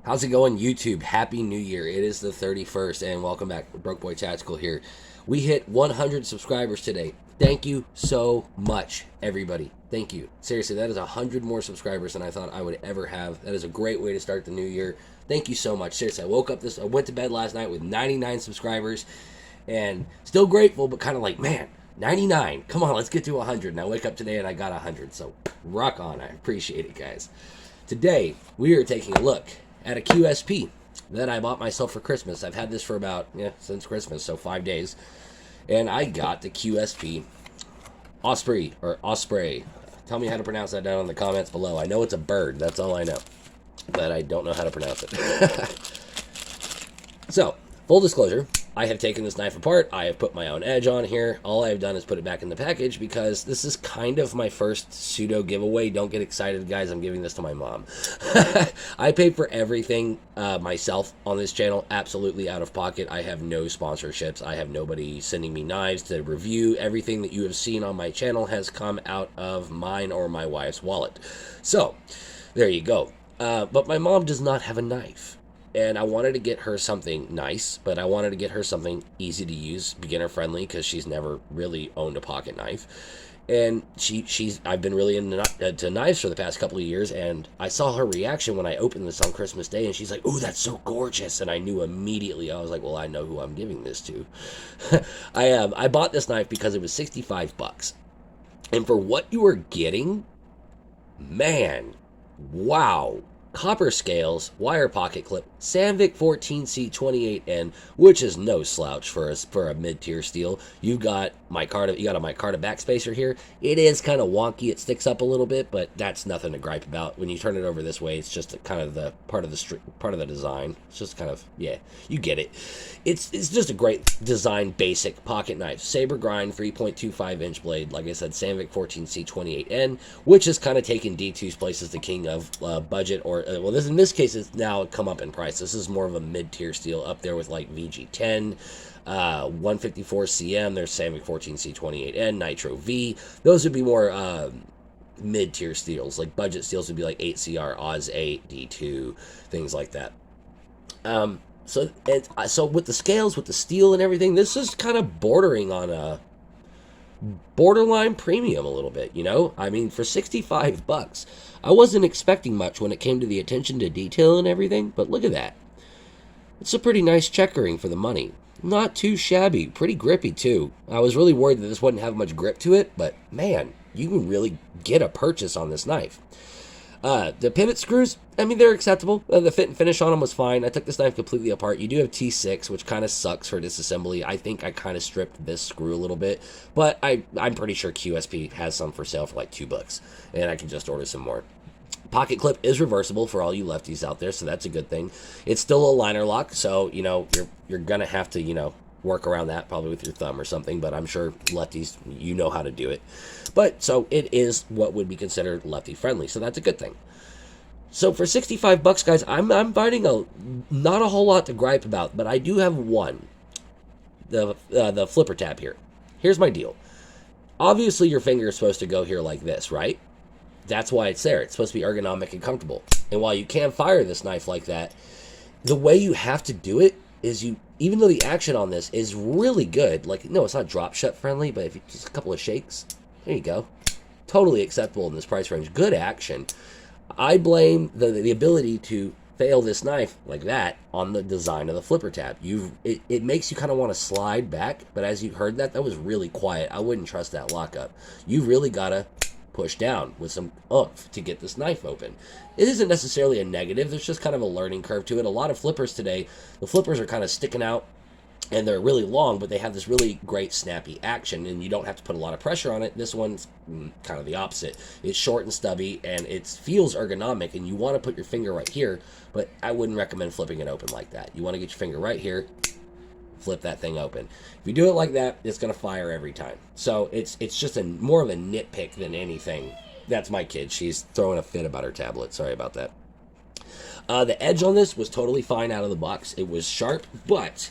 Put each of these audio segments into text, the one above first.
How's it going, YouTube? Happy New Year. It is the 31st, and welcome back. Broke Boy Tactical here. We hit 100 subscribers today. Thank you so much, everybody. Thank you. Seriously, that is 100 more subscribers than I thought I would ever have. That is a great way to start the new year. Thank you so much. Seriously, I went to bed last night with 99 subscribers, and still grateful, but kind of like, man, 99. Come on, let's get to 100. And I wake up today and I got 100. So, rock on. I appreciate it, guys. Today, we are taking a look at a QSP that I bought myself for Christmas. I've had this for about, since Christmas, so 5 days. And I got the QSP Osprey, or Osprey. Tell me how to pronounce that down in the comments below. I know it's a bird, that's all I know. But I don't know how to pronounce it. So, full disclosure, I have taken this knife apart. I have put my own edge on here. All I have done is put it back in the package because this is kind of my first pseudo giveaway. Don't get excited, guys. I'm giving this to my mom. I paid for everything myself on this channel, absolutely out of pocket. I have no sponsorships. I have nobody sending me knives to review. Everything that you have seen on my channel has come out of mine or my wife's wallet. So, there you go. But my mom does not have a knife. And I wanted to get her something nice, but I wanted to get her something easy to use, beginner friendly, because she's never really owned a pocket knife. And I've been really into knives for the past couple of years, and I saw her reaction when I opened this on Christmas Day, and she's like, "Ooh, that's so gorgeous!" And I knew immediately. I was like, "Well, I know who I'm giving this to." I bought this knife because it was $65, and for what you are getting, man, wow. Copper scales, wire pocket clip, Sandvik 14C28N, which is no slouch for a mid-tier steel. You got a micarta backspacer here. It is kind of wonky. It sticks up a little bit, but that's nothing to gripe about. When you turn it over this way, it's just kind of the part of the design. It's just kind of, yeah, you get it. It's just a great design, basic pocket knife. Saber grind, 3.25-inch blade. Like I said, Sandvik 14C28N, which has kind of taken D2's place as the king of budget, or well, in this case, it's now come up in price. This is more of a mid-tier steel, up there with like VG10, 154 CM. There's Sandvik 14C28N, Nitro V. Those would be more mid-tier steels. Like budget steels would be like 8CR, Oz 8, D2, things like that. So with the scales, with the steel and everything, this is kind of bordering on a borderline premium a little bit, you know? I mean, for $65, I wasn't expecting much when it came to the attention to detail and everything, but look at that. It's a pretty nice checkering for the money. Not too shabby, pretty grippy too. I was really worried that this wouldn't have much grip to it, but man, you can really get a purchase on this knife. The pivot screws, I mean, they're acceptable. The fit and finish on them was fine. I took this knife completely apart. You do have T6, which kind of sucks for disassembly. I think I kind of stripped this screw a little bit, but I'm pretty sure QSP has some for sale for like $2, and I can just order some more. Pocket clip is reversible for all you lefties out there, so that's a good thing. It's still a liner lock, so, you know, you're going to have to, you know, work around that probably with your thumb or something, but I'm sure lefties, you know how to do it. But so it is what would be considered lefty friendly, so that's a good thing. So for $65, guys, I'm finding not a whole lot to gripe about, but I do have one, the flipper tab here. Here's my deal. Obviously, your finger is supposed to go here like this, right? That's why it's there. It's supposed to be ergonomic and comfortable. And while you can fire this knife like that, the way you have to do it is even though the action on this is really good, like, no, it's not drop shut friendly, but if you just a couple of shakes, there you go. Totally acceptable in this price range. Good action. I blame the ability to fail this knife like that on the design of the flipper tab. It makes you kind of want to slide back, but as you heard that was really quiet. I wouldn't trust that lockup. You really got to push down with some oomph to get this knife open. It isn't necessarily a negative. There's just kind of a learning curve to it. A lot of flippers today, the flippers are kind of sticking out and they're really long, but they have this really great snappy action and you don't have to put a lot of pressure on it. This one's kind of the opposite. It's short and stubby and it feels ergonomic and you want to put your finger right here, but I wouldn't recommend flipping it open like that. You want to get your finger right here, flip that thing open. If you do it like that, it's going to fire every time. So it's just more of a nitpick than anything. That's my kid. She's throwing a fit about her tablet. Sorry about that. The edge on this was totally fine out of the box. It was sharp, but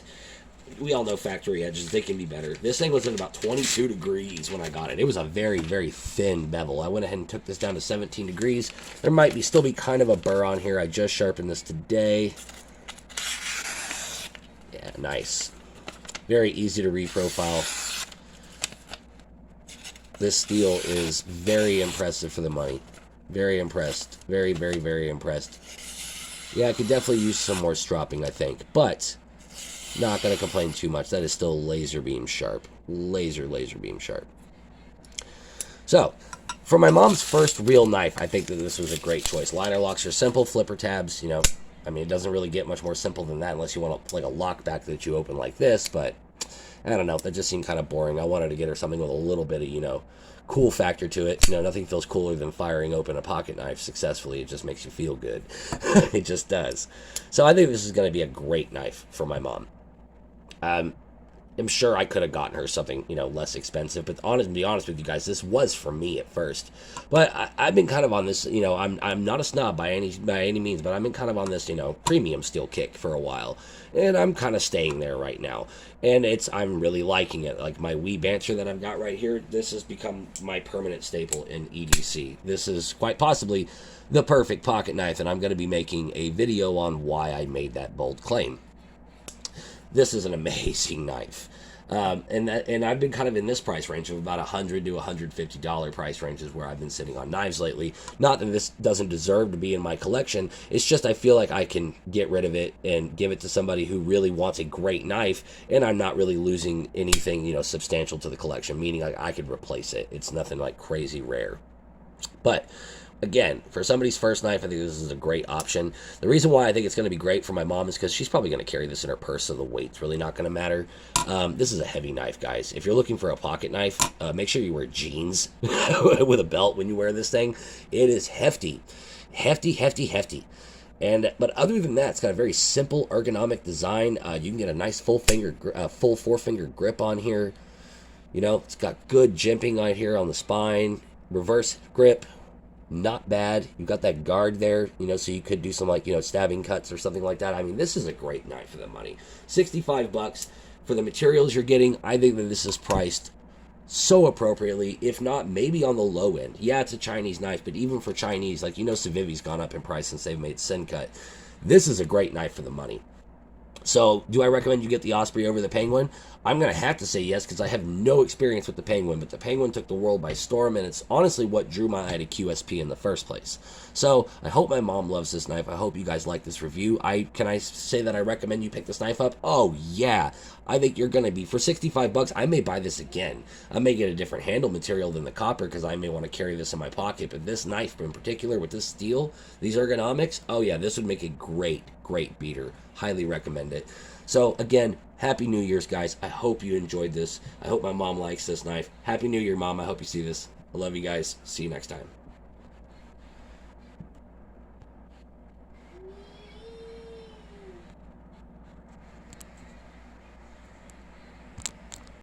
we all know factory edges, they can be better. This thing was at about 22 degrees when I got it. It was a very, very thin bevel. I went ahead and took this down to 17 degrees. There might still be kind of a burr on here. I just sharpened this today. Yeah, nice. Very easy to reprofile. This steel is very impressive for the money. Very impressed. Very, very, very impressed. Yeah, I could definitely use some more stropping, I think. But not going to complain too much. That is still laser beam sharp. Laser beam sharp. So, for my mom's first real knife, I think that this was a great choice. Liner locks are simple. Flipper tabs, you know, I mean, it doesn't really get much more simple than that unless you want like a lockback that you open like this. But, I don't know. That just seemed kind of boring. I wanted to get her something with a little bit of, you know, cool factor to it. You know, nothing feels cooler than firing open a pocket knife successfully. It just makes you feel good. It just does. So I think this is going to be a great knife for my mom. I'm sure I could have gotten her something, you know, less expensive, but to be honest with you guys, this was for me at first. But I've been kind of on this, you know, I'm not a snob by any means, but I've been kind of on this, you know, premium steel kick for a while, and I'm kind of staying there right now, and I'm really liking it. Like my wee banter that I've got right here, this has become my permanent staple in EDC. This is quite possibly the perfect pocket knife, and I'm going to be making a video on why I made that bold claim. This is an amazing knife. And I've been kind of in this price range of about $100 to $150 price ranges where I've been sitting on knives lately. Not that this doesn't deserve to be in my collection. It's just I feel like I can get rid of it and give it to somebody who really wants a great knife, and I'm not really losing anything, you know, substantial to the collection, meaning like I could replace it. It's nothing like crazy rare. But again, for somebody's first knife, I think this is a great option. The reason why I think it's going to be great for my mom is because she's probably going to carry this in her purse, so the weight's really not going to matter. This is a heavy knife, guys. If you're looking for a pocket knife, make sure you wear jeans with a belt when you wear this thing. It is hefty. Hefty, hefty, hefty. But other than that, it's got a very simple ergonomic design. You can get a nice full forefinger grip on here. You know, it's got good jimping right here on the spine. Reverse grip. Not bad. You've got that guard there, you know, so you could do some, like, you know, stabbing cuts or something like that. I mean, this is a great knife for the money. $65 for the materials you're getting. I think that this is priced so appropriately, if not maybe on the low end. Yeah, it's a Chinese knife, but even for Chinese, like, you know, Civivi's gone up in price since they've made Sin Cut. This is a great knife for the money. So, do I recommend you get the Osprey over the Penguin? I'm going to have to say yes, because I have no experience with the Penguin, but the Penguin took the world by storm, and it's honestly what drew my eye to QSP in the first place. So, I hope my mom loves this knife. I hope you guys like this review. Can I say that I recommend you pick this knife up? Oh, yeah. I think you're going to be, for $65, I may buy this again. I may get a different handle material than the copper, because I may want to carry this in my pocket, but this knife in particular, with this steel, these ergonomics, oh yeah, this would make a great, great beater. Highly recommend it. So again, Happy New Year's, guys. I hope you enjoyed this. I hope my mom likes this knife. Happy New Year, Mom. I hope you see this. I love you guys. See you next time.